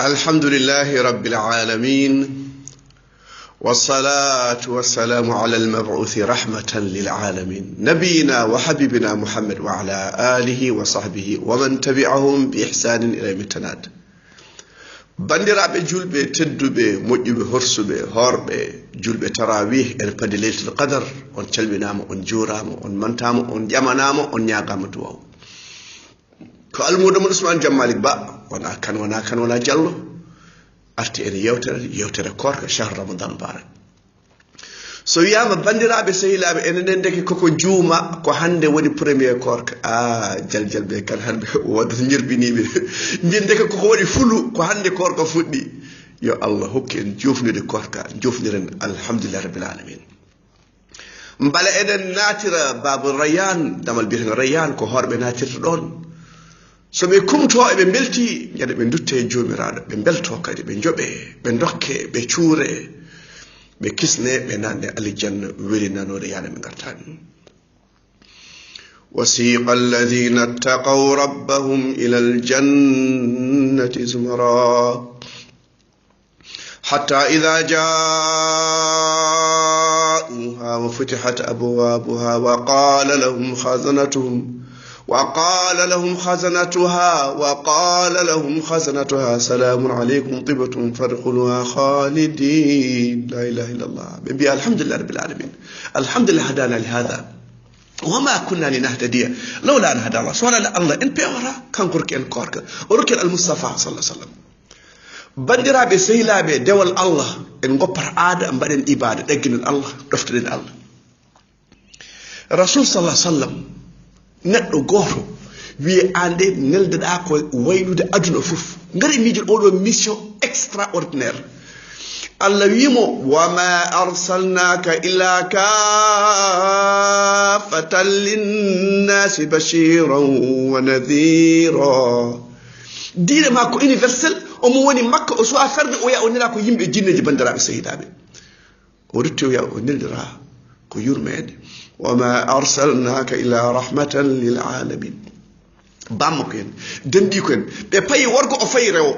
الحمد لله رب العالمين والصلاة والسلام على المبعوث رحمة للعالمين نبينا وحبيبنا محمد وعلى آله وصحبه ومن تبعهم بإحسان إلى يوم التناد bandiraɓe julɓe tedduɓe moƴƴuɓe horsuɓe horɓe julɓe tarawih en padi leylatul qadar on calminama on jurama on mantama on ƴamanama on ñagama duwaw ko almudo mo Ousmane Diam Malick Ba wona kan wona Diallo arti en yewtere koorka shahr ramadan mubarak so wiyama bandiraɓe sehilaɓe enen deke koko juuma ko hande woni premier koorka jaljal ɓe kan hande wadata jirbiniɓe jindeke koko waɗi fulu ko hande koorka fuɗɗi yo Allah hokki en jofnude koorka jofniren alhamdulillah rabbil alamin mbala eɗen natira babu rayyan damal biyeten rayyan ko horɓe natirta ɗon so ɓe kumto eɓe belti ñande ɓe dutte jomiraɗo ɓe belto kadi ɓe joɓe ɓe dokke ɓe cuure ɓe kisne ɓe nande aljanna weli nanode yaade ɓe gartani wasiqa alladhina ittaqaw rabbahum ila aljannati zumara hatta idha ja'uha wa futihat abwabuha wa qala lahum خزنتها سلام عليكم طبتم فادخلوها خالدين لا إله إلا الله بنبي الحمد لله رب العالمين الحمد لله هدانا لهذا وما كنا لنهتدي لولا أن هدى الله سبحان الله إن بيورا كان كورك إن كورك وركل المصطفى صلى الله عليه وسلم بندرا بسهيلا بدول الله إن غبر آدم بدن إبادة دقن الله دفترين الله رسول صلى الله عليه وسلم neɗɗo goto wiye ande neldeɗa ko waylude aduna fof ngari miijo oɗo mission extraordinaire Allah wimo wama arsalnaka illa kafatan linnasi bashiran wa nadhira diine ma ko universel omo woni makka o suwa ferde o ya o nela ko yimɓe jinneji bandiraɓe sehidaɓe o rutti o ya o neldira ko yurmede وما أرسلناك إلا رحمة للعالمين بامكين دنديكين بيباي ورغو أفايرو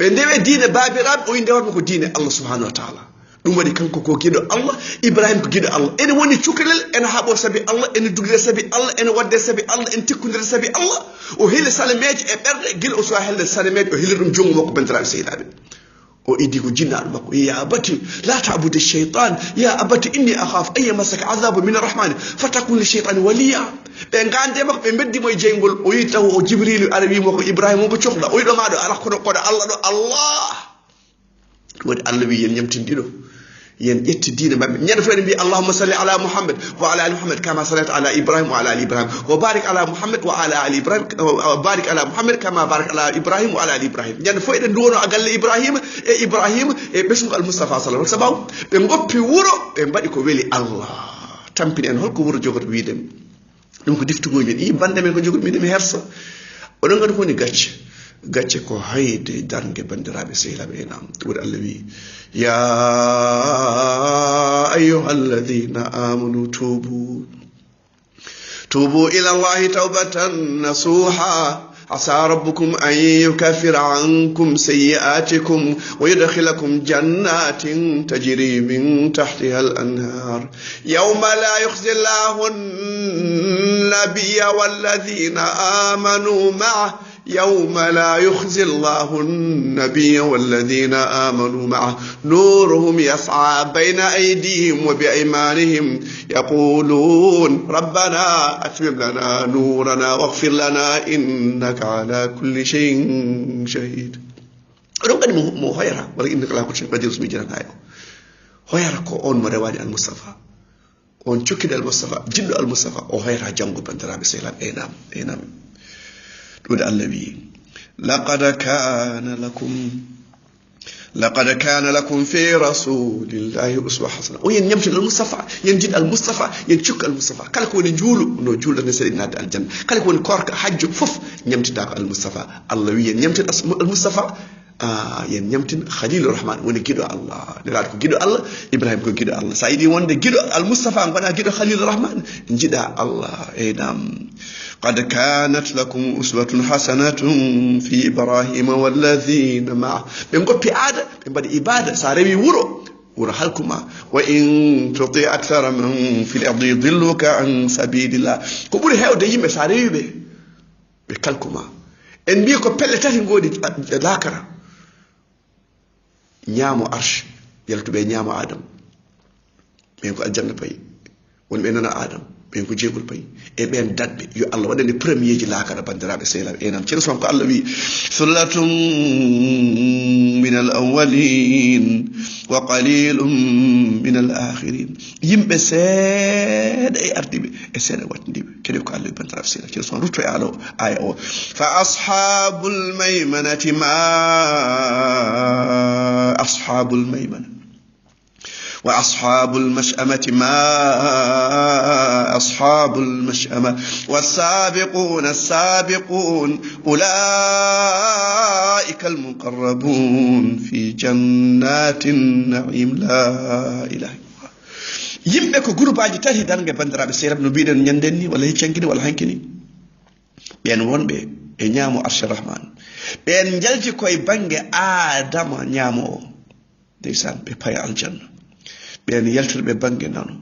بندوي دين بابراب أو يندور مكو دين الله سبحانه وتعالى ɗum waɗi kanko ko giɗo Allah Ibrahim ko giɗo Allah ene woni cukalel ene haɓo sabi Allah ene dugire sabi Allah ene wadde sabi Allah ene tikkudire sabi Allah o heli salameji e ɓerɗe guila o suwa helde salameji o heli ɗum jongu makko bandiraɓe sehilaɓe o idi ko jinnaɗo makko ya abati la ta'budu shaytan ya abati inni akhaf ay masaka azabu min arrahman fatakun li shaytan waliya ɓe gande makko ɓe beddimo e jeygol o yi taw o jibrilu ara wimo ko ibrahima ko cohla o yiɗo maɗo ala kono koɗo Allah ɗo Allah woni Allah wi yen ñamtinɗiɗo yen ƴetti diine mabɓe ñande fof ene mbi allahumma salli ala muhammad wa ala ali muhammad kama sallayta ala ibrahim wa ala ali ibrahim wa barik ala muhammad wa ala ali ibrahim wa barik ala muhammad kama barak ala ibrahim wa ala ali ibrahim ñande fof eɗen duwono a galle ibrahima e ɓesngo almoustapha sallam sababu ɓe goppi wuuro ɓe mbaɗi ko weeli Allah tampini en holko wuuro jogoto wiidem ɗum ko diftugoji men i bande men ko jogoto miɗemi hersa oɗon gandi kowoni gacce ko hayde darnge bandiraɓe sehilaɓe enam woɗi Allah wi ya ayyuha alladhina amanu tubu ila allahi tawbatan nasuha عسى ربكم أن يكفر عنكم سيئاتكم ويدخلكم جنات تجري من تحتها الأنهار يوم لا يخزي الله النبي والذين آمنوا معه يوم لا يخزي الله النبي والذين آمنوا معه نورهم يسعى بين أيديهم وبأيمانهم يقولون ربنا أتمم لنا نورنا واغفر لنا إنك على كل شيء شهيد ربنا مو هيرا ولا إنك لا كل شيء قدير اسمي جنا هايو هيرا كو أون مريواني المصطفى أون شكل المصطفى جل المصطفى أو هيرا جنب بندرة بسيلام إنام تقول النبي لقد كان لكم في رسول الله أسوة حسنة وين يمشي المصطفى ينجد المصطفى ينشك المصطفى كل كون جول نسال نادى الجنة كل كون كورك حج فف يمشي داك المصطفى الله وين يمشي المصطفى يمتن خليل الرحمن وني كيدو الله نغاد كو كيدو الله ابراهيم كو كيدو الله سيدي وند كيدو المصطفى غنا كيدو خليل الرحمن نجدا الله اي نعم قد كانت لكم أسوة حسنة في إبراهيم والذين معه من قد بإعادة من بعد إبادة ساري ورو ورحلكما وإن تطيع أكثر من في الأرض يضلوك عن سبيل الله كبولي هاو ديما ساري بكالكما إن بيكو بلتاتي نقول لاكرا نيامو أرش يلتو بي نيامو آدم بيكو الجنة بي ونبيننا آدم بين ko jegol pay e ben dadbe yo Allah wadani premier ji laakara bandirabe seyla enam ci son ko Allah wi sullatum min al awwalin wa qalilum min al akhirin yimbe seeda e ardibe e seeda watdibe kede ko Allah bandirabe seyla ci son ruto alo aya o fa ashabul maymanati ma ashabul maymana وأصحاب المشأمة ما أصحاب المشأمة والسابقون السابقون أولئك المقربون في جنات النعيم لا إله إلا الله yimɓe ko groupe tati darnge bandiraɓe seyrab no mbiɗen ñanden ni walla heccankini walla hankini ɓen wonɓe e ñaamo arshirahman ɓen jalti koye banggue adama ñaamowo ndeysan ɓe paya aljanna ɓen yaltirɓe banggue nano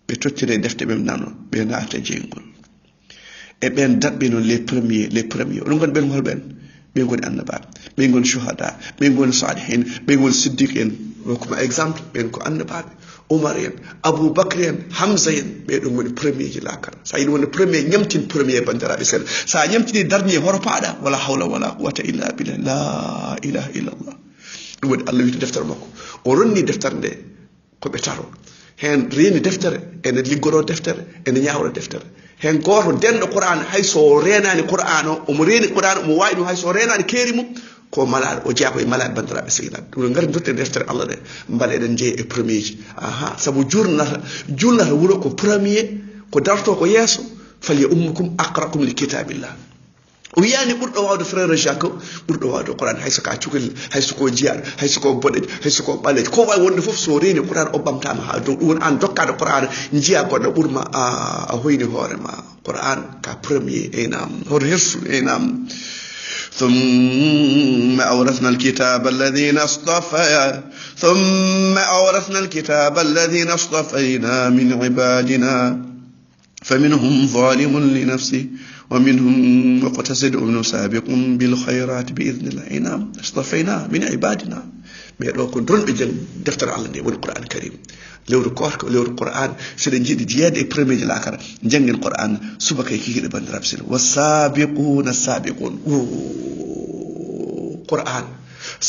ɓe tottire defte ɓe nano ɓe naata jeygol e ɓen datɓe noon les premiers oɗon goni ɓen holɓen ɓe goni annabaɓe ɓe goni shuhada ɓe goni salihin ɓe goni siddiq en rokkuma exemple ɓen ko annabaɓe Omar en Aboubacry en Hamza en ɓeɗon goni premier ji lakara sa yiɗi wonde premier ñamtin premier bandiraɓe seeɗa sa ñamtini dernier hoto paɗa wala hawla wala quwata illa billah la ilaha illallah ɗum waɗi Allah wito deftere makko o ronni deftere nde ko ɓe taro hen reeni deftere ene liggoro deftere ene ñawra deftere hen goto denɗo qur'an hay so renani qur'an o omo reeni qur'an omo wawi ɗum hay so renani keeri mum ko malaɗo o jeeya koye malaɗe bandiraɓe sehilaɓe ɗum gari dutte deftere Allah ɗe mbale eɗen jeeyi e premier ji aha saabu julnata wuuro ko premier ko darto ko yeeso fali ummukum aqrakum li kitabillah o wiyani ɓurɗo wawde frère Jacques ɓurɗo wawde qur'an hayso ka cukalel hayso ko jiyaɗo hayso ko boɗejo hayso ko ɓalejo ko wawi wonde foof so reeni qur'an o ɓamtama ha dow ɗum woni an dokkade qur'an jiya goɗɗo ɓurma a hoyni hoorema qur'an ka premier enam hoto hersu enam ثم أورثنا الكتاب الذين اصطفينا من عبادنا فمنهم ظالم لنفسه ومنهم مقتصد سابق بالخيرات بإذن الله نعم اصطفينا من عبادنا بيدو كون درون بجن دفتر الله دي والقرآن الكريم lewru koorka lewru qur'an seɗen jiiɗi jeeyade e premier ji lakara janggen qur'an subaka e kikiɗe bandiraɓe seeɗa wasabiquna sabiqun qur'an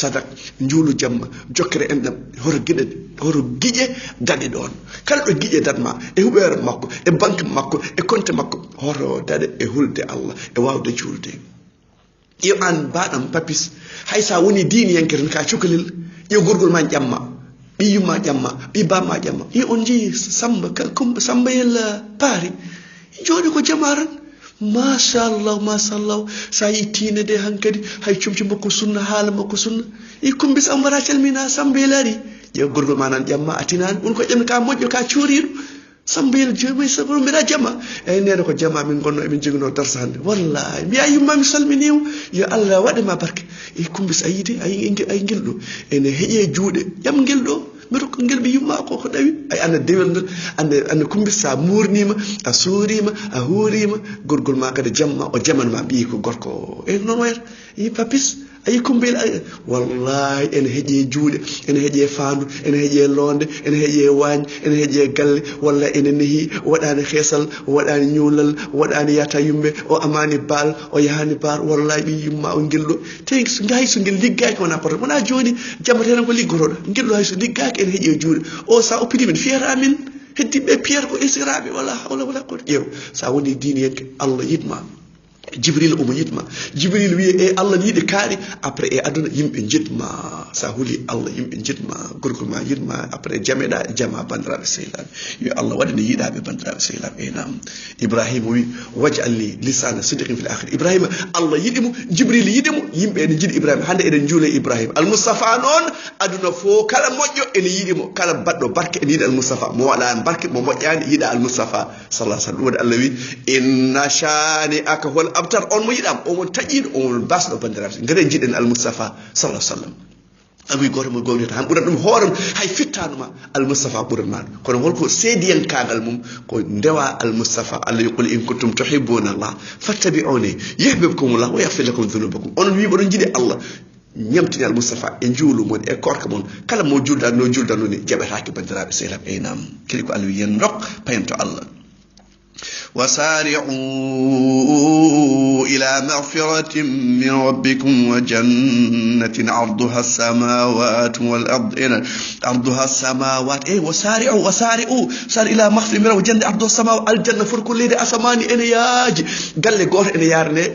sadak njuulu jamma jokkere enɗam hoto guiƴe daɗe ɗon kala ɗo guiƴe datma e huɓere makko e banque makko e compte makko hoto daɗe e hulde Allah e wawde juulde ƴew an mbaɗam papis hay sa woni diini yankere ka cukalel ƴew gorgol ma ƴamma ɓiyumma ƴamma ɓi bamma ƴamma i on jeeyi samba kumba samba yella paari jooɗi ko jamaran machallah sa yi tiine de hankadi hay comci makko sunna haala makko sunna i kumbi sambara calmina samba yelari ƴeew gorgol ma nan ƴamma a tinani woni ko ƴammi ka moƴƴo ka cuuriɗo samba yel joomay sago mbiɗa jamma eyyi nene ko jamma min gonno emin jogino darsa hande wallahi mbiya yumma mi salminima yo Allah waɗema barke e kumbis a yiide ay guelɗo ene heeƴe juuɗe ƴam guelɗo mbiɗa ko guelɓe yumma ko ɗawi ay anda dewel ngel anda kumbis sa murnima a suurima a huurima gorgol ma kadi jamma o jamanma ɓiyi ko gorko e noon wayata yi papis ayi kumbel wallahi ene heeƴe juuɗe ene heeƴe faandu ene heeƴe londe ene heeƴe waañ ene heeƴe galle walla ene neehi waɗani heesal waɗani ñuulal waɗani yata yumɓe o amani baal o yahani baal wallahi ɓi yumma o guelɗo te so hay so guel liggaki wona probléme wona joni jammatenen ko liggotoɗo guelɗo hay so liggaki ene heeƴe juuɗe o sa oppidi min fiyata min heddiɓe piyata ko isiraɓe wala hawla wala quwwata ƴeew sa woni diine yenke Allah yidma jibril omo yitma jibril wi e allah yiɗi kaari après e aduna yimɓe jitma sa huli allah yimɓe jitma gorgol ma yitma après jameɗa jama bandiraɓe sehilaɓe yo allah waɗine yiɗaɓe bandiraɓe sehilaɓe e nam ibrahima wi waj'al li lisana sidiqin fil akhir ibrahima allah yiɗimo jibril yiɗimo yimɓe ene jiiɗi ibrahima hande eɗen juule ibrahima almoustapha noon aduna fo kala moƴƴo ene yiɗimo kala baɗɗo barke ene yiɗi almoustapha mo waɗani barke mo moƴƴani yiɗa almoustapha sallah sallam ɗum waɗi allah wi inna shani aka hol abtar on mo yiɗam omon taƴiɗo omon basɗo bandiraɓe ngare jiɗen almoustapha sallah sallam abi goto mo gownita han ɓurat ɗum hoorem hay fittanuma almoustapha ɓuratma ɗum kono holko seediyankagal mum ko ndewa almoustapha allah yoqul in kuntum tuhibbuna allah fattabi'uni yuhbibkumullah wa yaghfir lakum dhunubakum onon wiima oɗon jiiɗi allah ñamtini almoustapha e juulu mon e korka mon kala mo julda no ni jaɓetake bandiraɓe sehlab eynam kili ko allah wi yen dok payento allah وسارعوا إلى مغفرة من ربكم وجنة عرضها السماوات والأرض عرضها السماوات وسارعوا سار إلى مغفرة من ربكم وجنة عرضها السماوات الجنة فرق ليد أسماني إن ياجي قال لي قول إن يارني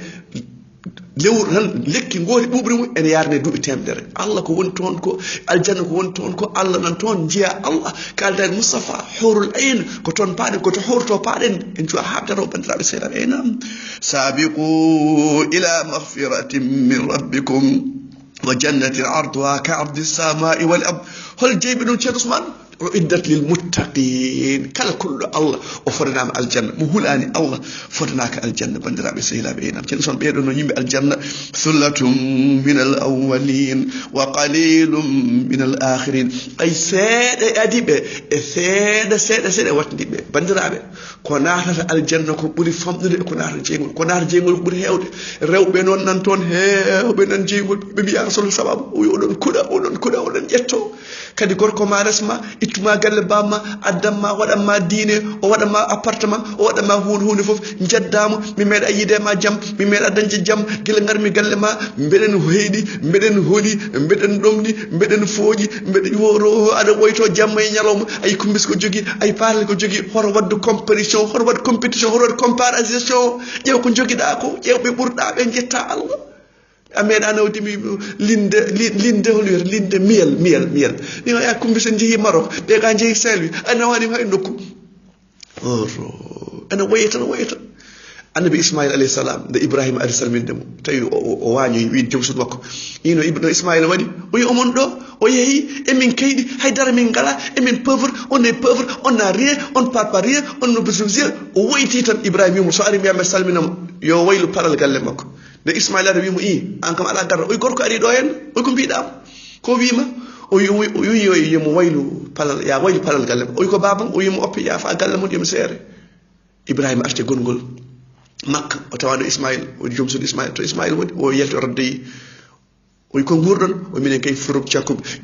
lewru tan lekki ngoori ɓuɓri mum ene yarne duuɓi temedere allah ko woni toon ko aljanna ko woni toon ko allah nan toon jiya allah kaldani moustapha hurul ayn ko toon paaɗen koto hurto paaɗen en cuwa habdano bandiraɓe seeɗaɓe enam sabiqu ila mahfiratin min rabbikum wa jannatin arduha ka ardi samai wal ard hol jeyɓe ɗum ceerno ousmane uiddat lil muttaqin kala kulɗo allah o fodanama aljanna mo hulani allah fodanaka aljanna bandiraɓe sehilaɓe enam ceerno son ɓeɗo no yimɓe aljanna thullatum min al awwalin wa qalilum min al akhirin ay seeɗa adiɓe e seeɗa wattidiɓe bandiraɓe ko natata aljanna ko ɓuuri famɗude ko natata jeygol ko ɓuuri hewde rewɓe noon nan toon hewɓe nan jeygol ɓe mbiya rasul sababu oɗon kuɗa oɗon ƴetto kadi gorko ma resma ittuma galle bamma addamma waɗanma diine o waɗanma appartement o waɗanma hunde fof jaddama mi meeɗa yidema jaam mi meeɗa dañde jaam guila garmi galle ma mbeɗen heyɗi mbeɗen hooli mbeɗen ɗomɗi mbeɗen fooƴi mbeɗen aɗa woyto jamma e ñalawma ay kumbis ko jogui ay parle ko jogui hoto wadde compétition hoto wadde compétition hoto wadde comparaison ƴeew ko joguiɗa ko ƴeewɓe ɓurɗa ɓe jetta allah a meeɗa nawdimi linde hol wiyata linde miyel ni ya kumbis en jeehi Maroc ɓe ka jeehi Saint-Louis a nawanima hay nokku oto ene woyata annabi ismail alayhi salam nde ibrahima ari salminde mo tawi o wañoyi wiide joom suudu makko ino ibno ismaila waɗi o yi omon ɗo o yeehi emin keyɗi haydara min ngala emin pauvre on est pauvre on n'a rien on parle pas rien on ne besoin o woyti tan ibrahima wimo so ari mbiyamɓe salminamo yo waylu paral galle makko nde ismaila ara wimo an kam aɗa garra oy gorko ari ɗo hen oy ko mbiɗam ko wima o wi yomo waylu palal ya waylu palal galle makko oy ko babam o wimo oppi yaafa galle mon yomi seere ibrahima arti gongol makka o tawano ismail o joom suudu ismail to ismail woni o yalti o raddoyi oyi ko gurɗon o minen kay fourok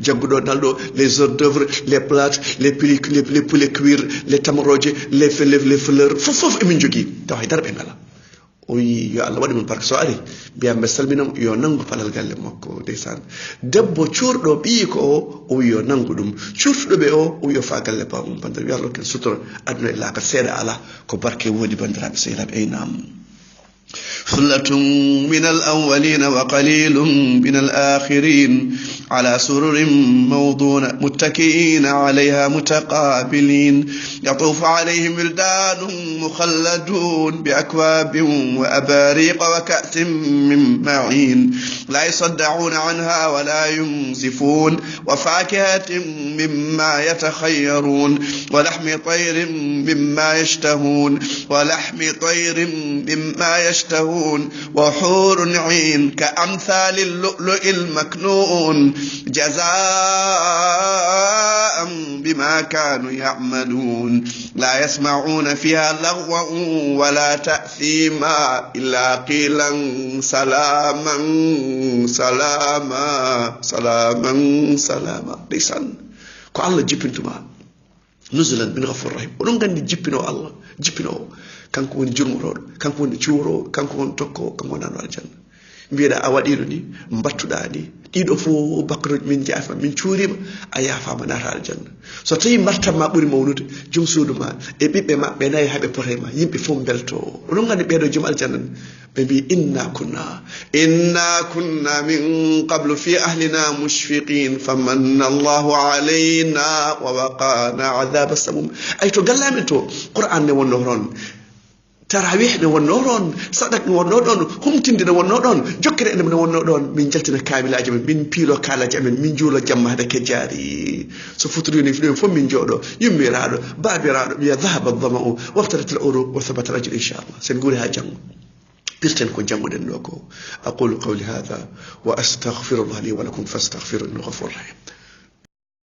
jagguɗo nalɗo les hors d'œuvre les plates les poulet cuir les tamaroje les fleurs fof emin jogui taw haydara ɓe ngala o wi yo allah waɗi mon barke so ari mbiyamɓe salminamo yo nanggu palal galle makko ndeysan debbo cuurɗo ɓii ko o wi yo nanggu ɗum cuurtuɗoɓe o wi yo fa galle bamum bandira wi allah ken sutora aduna e laakal seeɗa ala ko barke woodi bandiraɓe sehilaɓe eynam ثلة من الأولين وقليل من الآخرين على سرر موضونة متكئين عليها متقابلين يطوف عليهم ولدان مخلدون بأكواب وأباريق وكأس من معين لا يصدعون عنها ولا ينزفون وفاكهة مما يتخيرون ولحم طير مما يشتهون وحور عين كأمثال اللؤلؤ المكنون جزاء بما كانوا يعملون لا يسمعون فيها لغوا ولا تأثيما إلا قيلا سلاما ليسان كو الله جيبنتما نزلا من غفور رحيم ودون غاندي جيبينو الله جيبينو kanko woni jurmoroɗo kanko woni cuurowo kanko woni tokko kanko woni nano aljanna mbiɗa a waɗiɗo ni mbattuɗa ni ɗiɗo fof bakkaroji min jaafa min cuurima a yaafama nata aljanna so tawi martabma ɓuuri mawnude joom suudu ma e ɓiɓɓe ma ɓe nayi haɓe potema yimɓe fof belto oɗon gandi ɓeɗo joom aljanna ɓe mbi inna kunna min qablu fi ahlina mushfiqin famanna allahu alayna wa waqana adaba samum ay to gallamen to qur'an ne wonno toon tarawih ne wonno ɗon sadak ne wonno ɗon humtinde ne wonno ɗon jokkere ene ne wonno ɗon min jaltina kamilaji men min piilo kalaji amen min juulo jamma hade kejjaari so futorino fiɗo fof min jooɗo yummiraɗo babiraɗo wiya dhahaba dhama'u waftarat al uruq wa thabata al ajr inchallah sen guuri ha janggo pirten ko janguɗen ɗo ko aqulu qawli hadha wa astaghfirullah li wa lakum fastaghfiru innahu ghafurur rahim